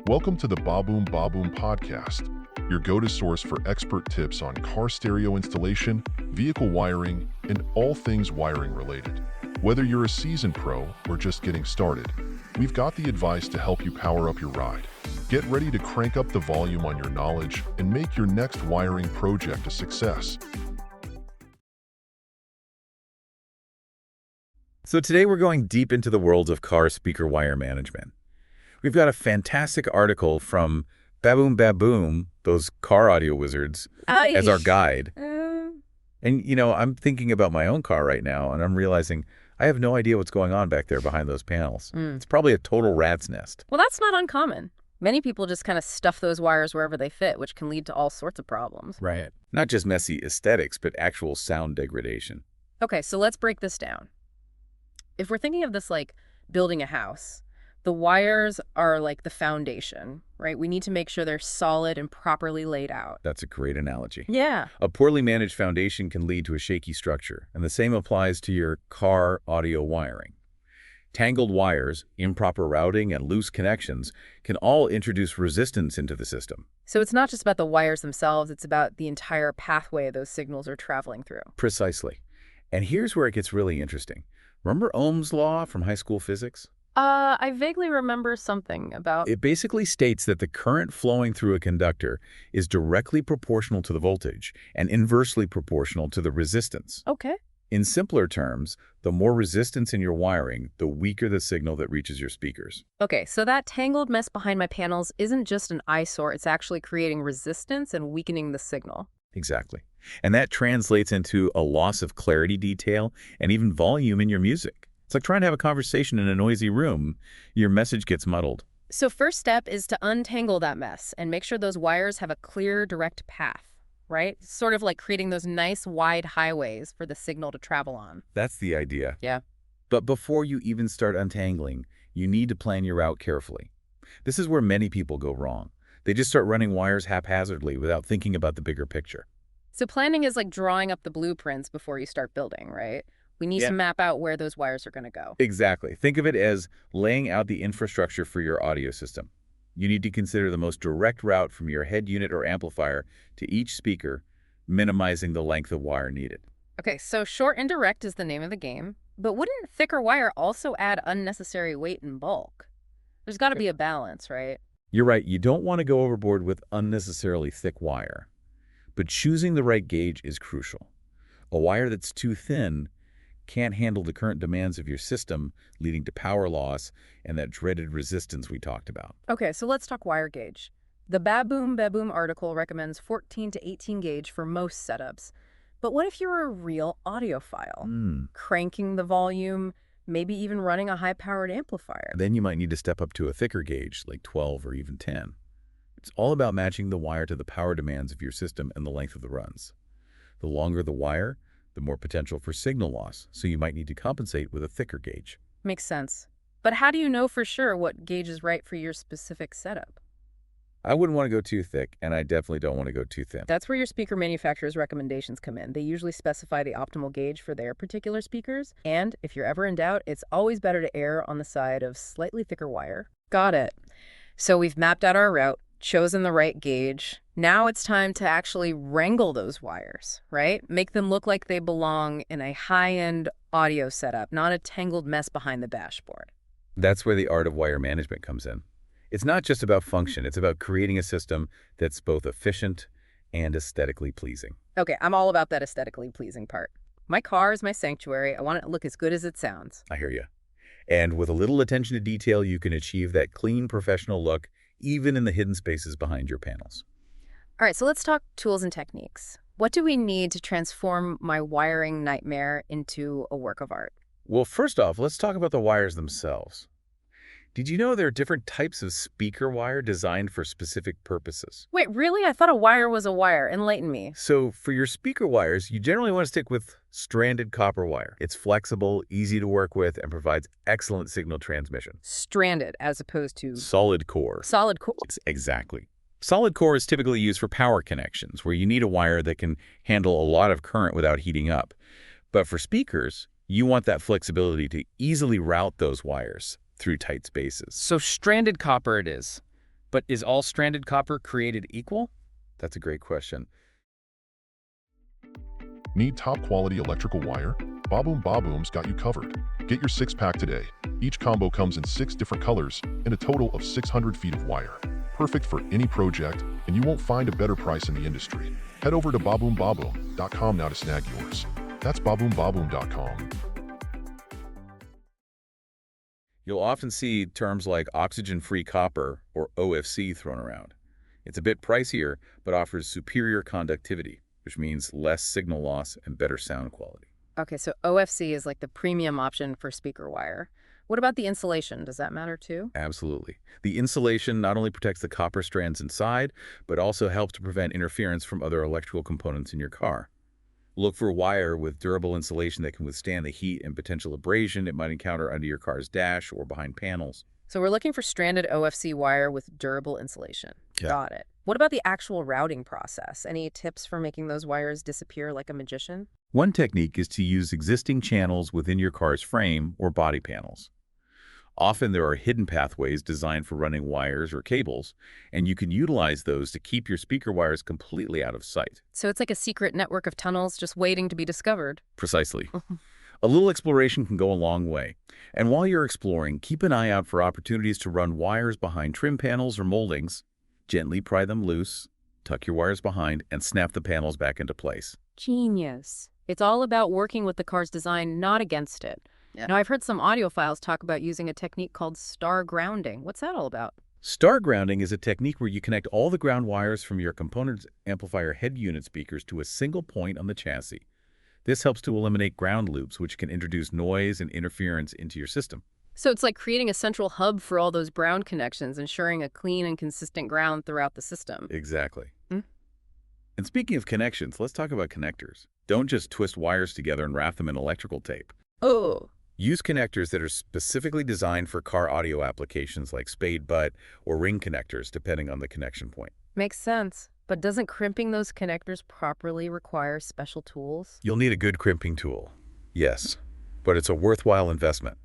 Welcome to the Baboom Baboom podcast, your go-to source for expert tips on car stereo installation, vehicle wiring, and all things wiring related. Whether you're a seasoned pro or just getting started, we've got the advice to help you power up your ride. Get ready to crank up the volume on your knowledge and make your next wiring project a success. So today we're going deep into the world of car speaker wire management. We've got a fantastic article from Baboom Baboom, those car audio wizards, as our guide. And, I'm thinking about my own car right now, and I'm realizing I have no idea what's going on back there behind those panels. It's probably a total rat's nest. Well, that's not uncommon. Many people just kind of stuff those wires wherever they fit, which can lead to all sorts of problems. Right. Not just messy aesthetics, but actual sound degradation. Okay, so let's break this down. If we're thinking of this like building a house, the wires are like the foundation, right? We need to make sure they're solid and properly laid out. That's a great analogy. Yeah. A poorly managed foundation can lead to a shaky structure, and the same applies to your car audio wiring. Tangled wires, improper routing, and loose connections can all introduce resistance into the system. So it's not just about the wires themselves, it's about the entire pathway those signals are traveling through. Precisely. And here's where it gets really interesting. Remember Ohm's law from high school physics? I vaguely remember something about... It basically states that the current flowing through a conductor is directly proportional to the voltage and inversely proportional to the resistance. Okay. In simpler terms, the more resistance in your wiring, the weaker the signal that reaches your speakers. Okay, so that tangled mess behind my panels isn't just an eyesore, it's actually creating resistance and weakening the signal. Exactly. And that translates into a loss of clarity, detail, and even volume in your music. It's like trying to have a conversation in a noisy room. Your message gets muddled. So first step is to untangle that mess and make sure those wires have a clear, direct path, right? Sort of like creating those nice, wide highways for the signal to travel on. That's the idea. Yeah. But before you even start untangling, you need to plan your route carefully. This is where many people go wrong. They just start running wires haphazardly without thinking about the bigger picture. So planning is like drawing up the blueprints before you start building, right? We need to map out where those wires are going to go. Exactly. Think of it as laying out the infrastructure for your audio system. You need to consider the most direct route from your head unit or amplifier to each speaker, minimizing the length of wire needed. Okay, so short and direct is the name of the game, but wouldn't thicker wire also add unnecessary weight and bulk? There's got to be a balance, right? You're right. You don't want to go overboard with unnecessarily thick wire. But choosing the right gauge is crucial. A wire that's too thin can't handle the current demands of your system, leading to power loss and that dreaded resistance we talked about. Okay, so let's talk wire gauge. The Baboom Baboom article recommends 14 to 18 gauge for most setups. But what if you're a real audiophile? Cranking the volume, maybe even running a high-powered amplifier. Then you might need to step up to a thicker gauge, like 12 or even 10. It's all about matching the wire to the power demands of your system and the length of the runs. The longer the wire, the more potential for signal loss, so you might need to compensate with a thicker gauge. Makes sense. But how do you know for sure what gauge is right for your specific setup? I wouldn't want to go too thick, and I definitely don't want to go too thin. That's where your speaker manufacturer's recommendations come in. They usually specify the optimal gauge for their particular speakers, and if you're ever in doubt, it's always better to err on the side of slightly thicker wire. Got it. So we've mapped out our route, chosen the right gauge. Now it's time to actually wrangle those wires, right? Make them look like they belong in a high-end audio setup, not a tangled mess behind the dashboard. That's where the art of wire management comes in. It's not just about function, it's about creating a system that's both efficient and aesthetically pleasing. Okay, I'm all about that aesthetically pleasing part. My car is my sanctuary. I want it to look as good as it sounds. I hear you. And with a little attention to detail, you can achieve that clean, professional look, even in the hidden spaces behind your panels. All right, so let's talk tools and techniques. What do we need to transform my wiring nightmare into a work of art? Well, first off, let's talk about the wires themselves. Did you know there are different types of speaker wire designed for specific purposes? Wait, really? I thought a wire was a wire. Enlighten me. So for your speaker wires, you generally want to stick with stranded copper wire. It's flexible, easy to work with, and provides excellent signal transmission. Stranded as opposed to... Solid core. Solid core. Exactly. Solid core is typically used for power connections, where you need a wire that can handle a lot of current without heating up. But for speakers, you want that flexibility to easily route those wires through tight spaces. So stranded copper it is. But is all stranded copper created equal? That's a great question. Need top-quality electrical wire? Baboom Baboom's got you covered. Get your 6-pack today. Each combo comes in 6 different colors and a total of 600 feet of wire. Perfect for any project, and you won't find a better price in the industry. Head over to baboombaboom.com now to snag yours. That's baboombaboom.com. You'll often see terms like oxygen-free copper, or OFC, thrown around. It's a bit pricier, but offers superior conductivity, which means less signal loss and better sound quality. Okay, so OFC is like the premium option for speaker wire. What about the insulation? Does that matter too? Absolutely. The insulation not only protects the copper strands inside, but also helps to prevent interference from other electrical components in your car. Look for wire with durable insulation that can withstand the heat and potential abrasion it might encounter under your car's dash or behind panels. So we're looking for stranded OFC wire with durable insulation. Yeah. Got it. What about the actual routing process? Any tips for making those wires disappear like a magician? One technique is to use existing channels within your car's frame or body panels. Often there are hidden pathways designed for running wires or cables, and you can utilize those to keep your speaker wires completely out of sight. So it's like a secret network of tunnels just waiting to be discovered. Precisely. A little exploration can go a long way. And while you're exploring, keep an eye out for opportunities to run wires behind trim panels or moldings. Gently pry them loose, tuck your wires behind, and snap the panels back into place. Genius. It's all about working with the car's design, not against it. Yeah. Now, I've heard some audiophiles talk about using a technique called star grounding. What's that all about? Star grounding is a technique where you connect all the ground wires from your component amplifier head unit speakers to a single point on the chassis. This helps to eliminate ground loops, which can introduce noise and interference into your system. So it's like creating a central hub for all those ground connections, ensuring a clean and consistent ground throughout the system. Exactly. And speaking of connections, let's talk about connectors. Don't just twist wires together and wrap them in electrical tape. Oh. Use connectors that are specifically designed for car audio applications like spade butt or ring connectors, depending on the connection point. Makes sense. But doesn't crimping those connectors properly require special tools? You'll need a good crimping tool. Yes, but it's a worthwhile investment.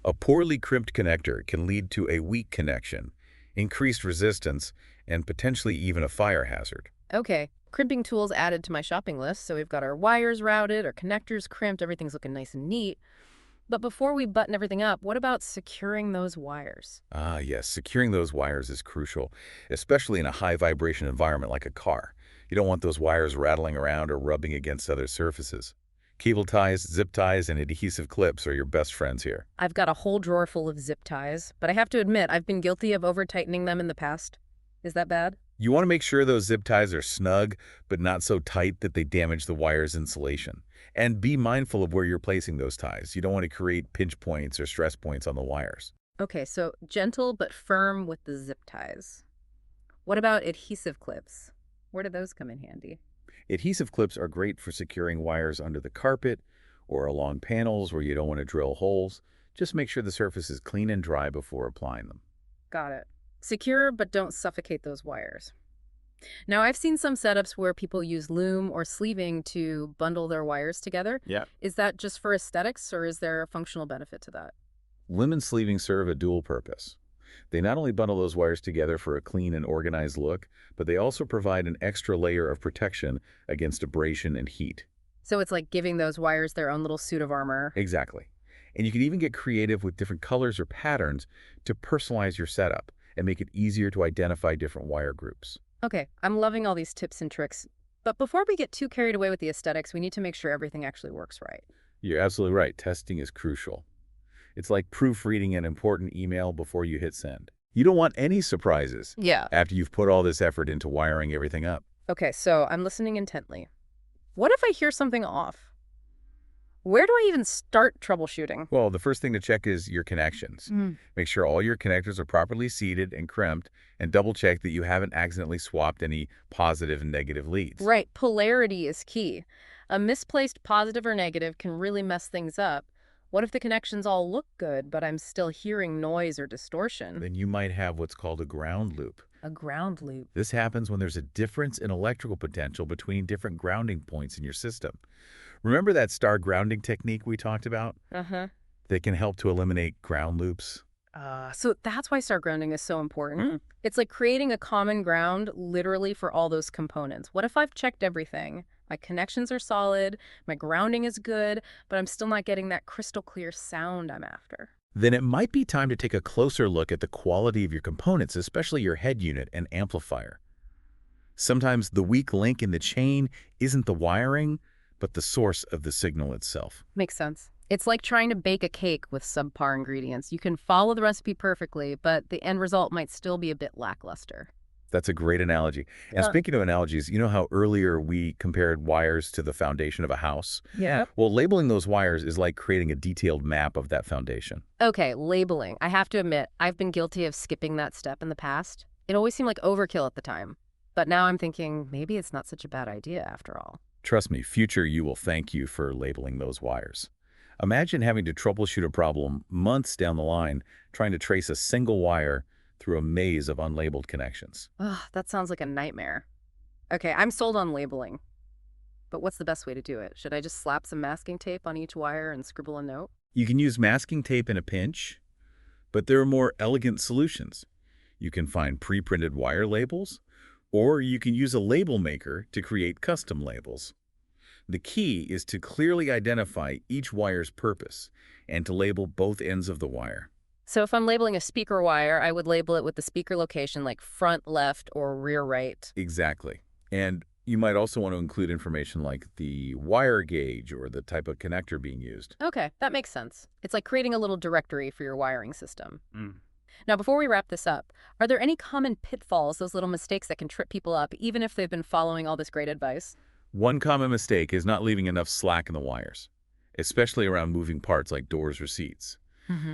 A poorly crimped connector can lead to a weak connection, increased resistance, and potentially even a fire hazard. Okay, crimping tools added to my shopping list, so we've got our wires routed, our connectors crimped, everything's looking nice and neat. But before we button everything up, what about securing those wires? Ah, yes, securing those wires is crucial, especially in a high vibration environment like a car. You don't want those wires rattling around or rubbing against other surfaces. Cable ties, zip ties, and adhesive clips are your best friends here. I've got a whole drawer full of zip ties, but I have to admit, I've been guilty of over-tightening them in the past. Is that bad? You want to make sure those zip ties are snug, but not so tight that they damage the wire's insulation. And be mindful of where you're placing those ties. You don't want to create pinch points or stress points on the wires. Okay, so gentle but firm with the zip ties. What about adhesive clips? Where do those come in handy? Adhesive clips are great for securing wires under the carpet or along panels where you don't want to drill holes. Just make sure the surface is clean and dry before applying them. Got it. Secure, but don't suffocate those wires. Now, I've seen some setups where people use loom or sleeving to bundle their wires together. Yeah. Is that just for aesthetics, or is there a functional benefit to that? Loom and sleeving serve a dual purpose. They not only bundle those wires together for a clean and organized look, but they also provide an extra layer of protection against abrasion and heat. So it's like giving those wires their own little suit of armor. Exactly. And you can even get creative with different colors or patterns to personalize your setup and make it easier to identify different wire groups. Okay, I'm loving all these tips and tricks. But before we get too carried away with the aesthetics, we need to make sure everything actually works right. You're absolutely right. Testing is crucial. It's like proofreading an important email before you hit send. You don't want any surprises after you've put all this effort into wiring everything up. Okay, so I'm listening intently. What if I hear something off? Where do I even start troubleshooting? Well, the first thing to check is your connections. Make sure all your connectors are properly seated and crimped, and double check that you haven't accidentally swapped any positive and negative leads. Right, polarity is key. A misplaced positive or negative can really mess things up. What if the connections all look good, but I'm still hearing noise or distortion? Then you might have what's called a ground loop. A ground loop. This happens when there's a difference in electrical potential between different grounding points in your system. Remember that star grounding technique we talked about? Uh-huh. That can help to eliminate ground loops? So that's why start grounding is so important. Mhm. It's like creating a common ground literally for all those components. What if I've checked everything? My connections are solid, my grounding is good, but I'm still not getting that crystal clear sound I'm after. Then it might be time to take a closer look at the quality of your components, especially your head unit and amplifier. Sometimes the weak link in the chain isn't the wiring, but the source of the signal itself. Makes sense. It's like trying to bake a cake with subpar ingredients. You can follow the recipe perfectly, but the end result might still be a bit lackluster. That's a great analogy. And Yeah. speaking of analogies, you know how earlier we compared wires to the foundation of a house? Yeah. Well, labeling those wires is like creating a detailed map of that foundation. Okay, labeling. I have to admit, I've been guilty of skipping that step in the past. It always seemed like overkill at the time. But now I'm thinking maybe it's not such a bad idea after all. Trust me, future you will thank you for labeling those wires. Imagine having to troubleshoot a problem months down the line, trying to trace a single wire through a maze of unlabeled connections. Ugh, that sounds like a nightmare. Okay, I'm sold on labeling. But what's the best way to do it? Should I just slap some masking tape on each wire and scribble a note? You can use masking tape in a pinch, but there are more elegant solutions. You can find pre-printed wire labels, or you can use a label maker to create custom labels. The key is to clearly identify each wire's purpose and to label both ends of the wire. So if I'm labeling a speaker wire, I would label it with the speaker location like front left or rear right. Exactly. And you might also want to include information like the wire gauge or the type of connector being used. Okay, that makes sense. It's like creating a little directory for your wiring system. Now, before we wrap this up, are there any common pitfalls, those little mistakes that can trip people up, even if they've been following all this great advice? One common mistake is not leaving enough slack in the wires, especially around moving parts like doors or seats.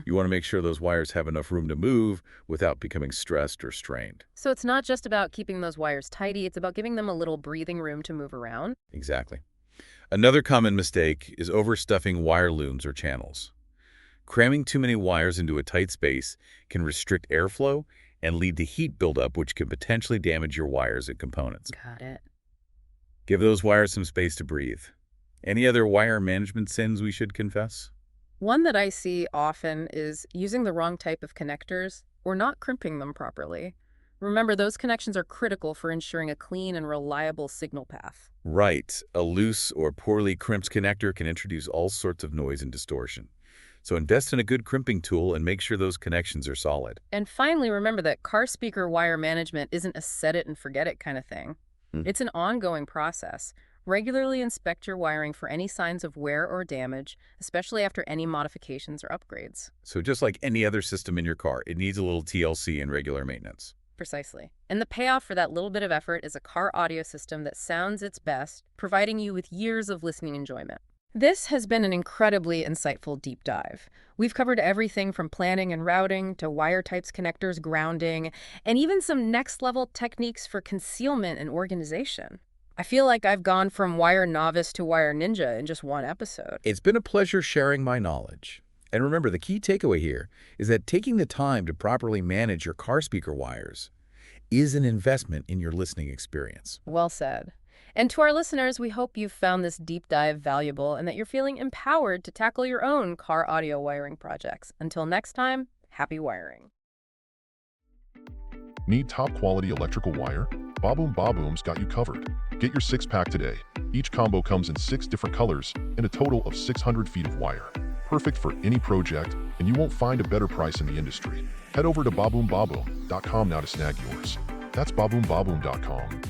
You want to make sure those wires have enough room to move without becoming stressed or strained. So it's not just about keeping those wires tidy, it's about giving them a little breathing room to move around. Exactly. Another common mistake is overstuffing wire looms or channels. Cramming too many wires into a tight space can restrict airflow and lead to heat buildup, which can potentially damage your wires and components. Got it. Give those wires some space to breathe. Any other wire management sins we should confess? One that I see often is using the wrong type of connectors or not crimping them properly. Remember, those connections are critical for ensuring a clean and reliable signal path. Right. A loose or poorly crimped connector can introduce all sorts of noise and distortion. So invest in a good crimping tool and make sure those connections are solid. And finally, remember that car speaker wire management isn't a set it and forget it kind of thing. It's an ongoing process. Regularly inspect your wiring for any signs of wear or damage, especially after any modifications or upgrades. So just like any other system in your car, it needs a little TLC and regular maintenance. Precisely. And the payoff for that little bit of effort is a car audio system that sounds its best, providing you with years of listening enjoyment. This has been an incredibly insightful deep dive. We've covered everything from planning and routing to wire types, connectors, grounding, and even some next-level techniques for concealment and organization. I feel like I've gone from wire novice to wire ninja in just one episode. It's been a pleasure sharing my knowledge. And remember, the key takeaway here is that taking the time to properly manage your car speaker wires is an investment in your listening experience. Well said. And to our listeners, we hope you've found this deep dive valuable and that you're feeling empowered to tackle your own car audio wiring projects. Until next time, happy wiring. Need top-quality electrical wire? Baboom Baboom's got you covered. Get your 6-pack today. Each combo comes in 6 different colors and a total of 600 feet of wire. Perfect for any project, and you won't find a better price in the industry. Head over to baboombaboom.com now to snag yours. That's baboombaboom.com.